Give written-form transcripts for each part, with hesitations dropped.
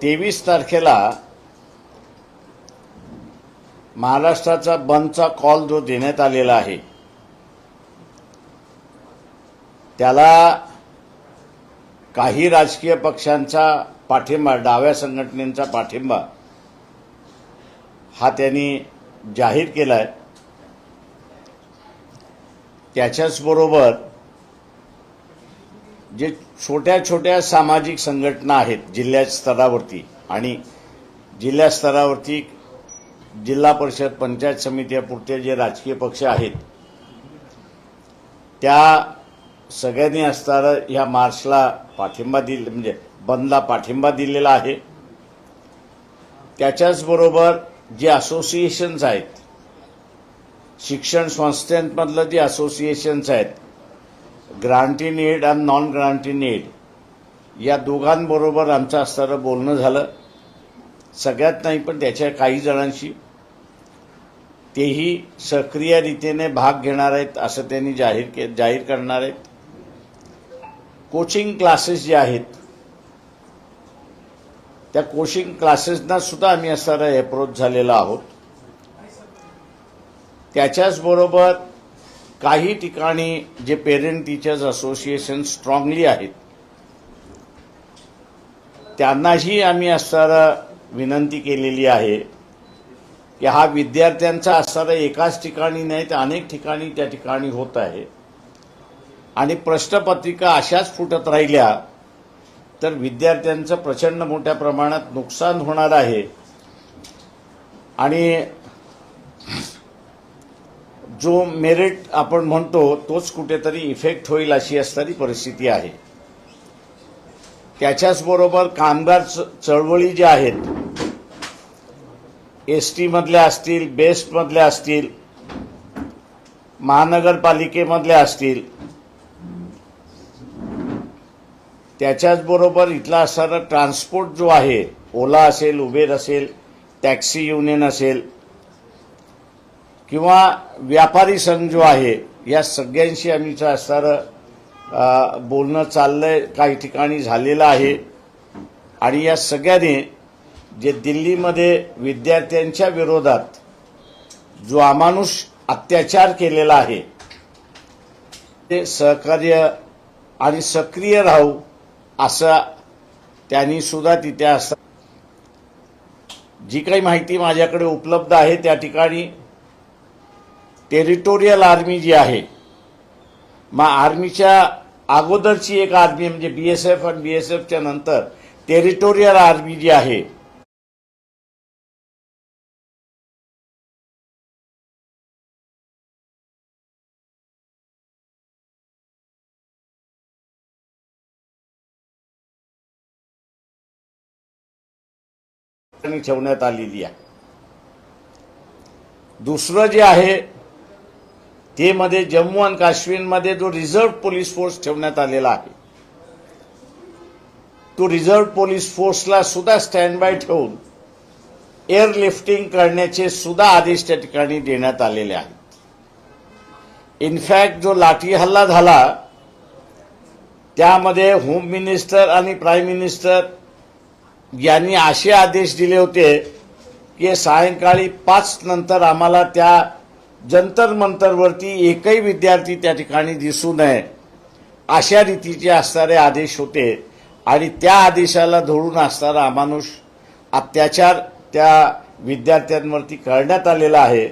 23 तारखेला महाराष्ट्राचा बंदचा कॉल जो देण्यात आलेला आहे त्याला काही राजकीय पक्षांचा पाठिंबा, डाव्या संघटनेचा पाठिंबा हा त्यांनी जाहीर केलाय। त्याच्याच बरोबर जे छोट्या छोट्या सामाजिक संघटना आहेत जिल्हा स्तरावरती आणि जिल्हा स्तरावरती जिल्हा परिषद पंचायत समित्यापुरते जे राजकीय पक्ष आहेत त्या सगळ्यांनी असताना ह्या मार्चला पाठिंबा दिला, म्हणजे बंदला पाठिंबा दिलेला आहे। त्याच्याच बरोबर जे असोसिएशन्स आहेत, शिक्षण संस्थांमधलं जे असोसिएशन्स आहेत, ग्रांट इन एड आणि नॉन ग्रांट इन एड, या दोघांबरोबर आमचं असताना बोलणं झालं। सगळ्यात नाही पण त्याच्या काही जणांशी, तेही सक्रिय रीतीने भाग घेणार आहेत असं त्यांनी जाहीर करणार आहेत। कोचिंग क्लासेस जे आहेत त्या कोचिंग क्लासेसना सुद्धा आम्ही असताना अप्रोच झालेलो आहोत। त्याच्याच बरोबर काही ठिकाणी जे पेरेंट टीचर्स असोसिएशन स्ट्रॉंगली आहेत त्यांनाही आम्ही असताना विनंती केलेली आहे की हा विद्यार्थ्यांचा असताना एकाच ठिकाणी नाही तर अनेक ठिकाणी त्या ठिकाणी होत आहे आणि प्रश्नपत्रिका अशाच फुटत राहिल्या तर विद्यार्थ्यांचं प्रचंड मोठ्या प्रमाणात नुकसान होणार आहे आणि जो मेरिट आपण म्हणतो तोच कुठेतरी इफेक्ट होईल अशी असणारी परिस्थिती आहे। त्याच्याच बरोबर कामगार चळवळी ज्या आहेत, एसटी मधल्या असतील, बेस्ट मधल्या असतील, महानगरपालिकेमधल्या असतील, त्याच्याच बरोबर इथला असणारा ट्रान्सपोर्ट जो आहे, ओला असेल, उबेर असेल, टॅक्सी युनियन असेल किंवा व्यापारी संघ जो आहे, या सगळ्यांशी आम्ही असणारं बोलणं चाललंय, काही ठिकाणी झालेलं आहे आणि या सगळ्यांनी जे दिल्लीमध्ये विद्यार्थ्यांच्या विरोधात जो अमानुष अत्याचार केलेला आहे ते सहकार्य आणि सक्रिय राहू असं त्यांनी सुद्धा तिथे असं जी काही माहिती माझ्याकडे उपलब्ध आहे त्या ठिकाणी टेरिटोरियल आर्मी जी आहे, मग आर्मीच्या अगोदरची एक आर्मी म्हणजे बीएसएफ आणि बीएसएफच्या नंतर टेरिटोरियल आर्मी जी आहे ठेवण्यात आलेली आहे। दुसरं जे आहे ते मध्ये जम्मू आणि काश्मीरमध्ये जो रिझर्व्ह पोलीस फोर्स ठेवण्यात आलेला आहे तो रिझर्व्ह पोलीस फोर्सला सुद्धा स्टँड बाय ठेवून एअरलिफ्टिंग करण्याचे सुद्धा आदेश त्या ठिकाणी देण्यात आलेले आहेत। इनफॅक्ट जो लाठी हल्ला झाला त्यामध्ये होम मिनिस्टर आणि प्राईम मिनिस्टर यांनी असे आदेश दिले होते की सायंकाळी 5 नंतर आम्हाला त्या जंतर मंतरवरती एकही विद्यार्थी त्या ठिकाणी दिसू नये अशा रीतीचे असणारे आदेश होते आणि त्या आदेशाला धरून असणारा अमानुष अत्याचार त्या विद्यार्थ्यांवरती करण्यात आलेला आहे।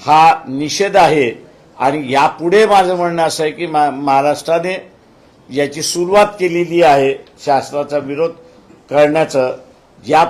हा निषेध आहे आणि यापुढे माझं म्हणणं असं आहे की महाराष्ट्राने याची सुरुवात केलेली आहे शासनाचा विरोध करण्याचं। या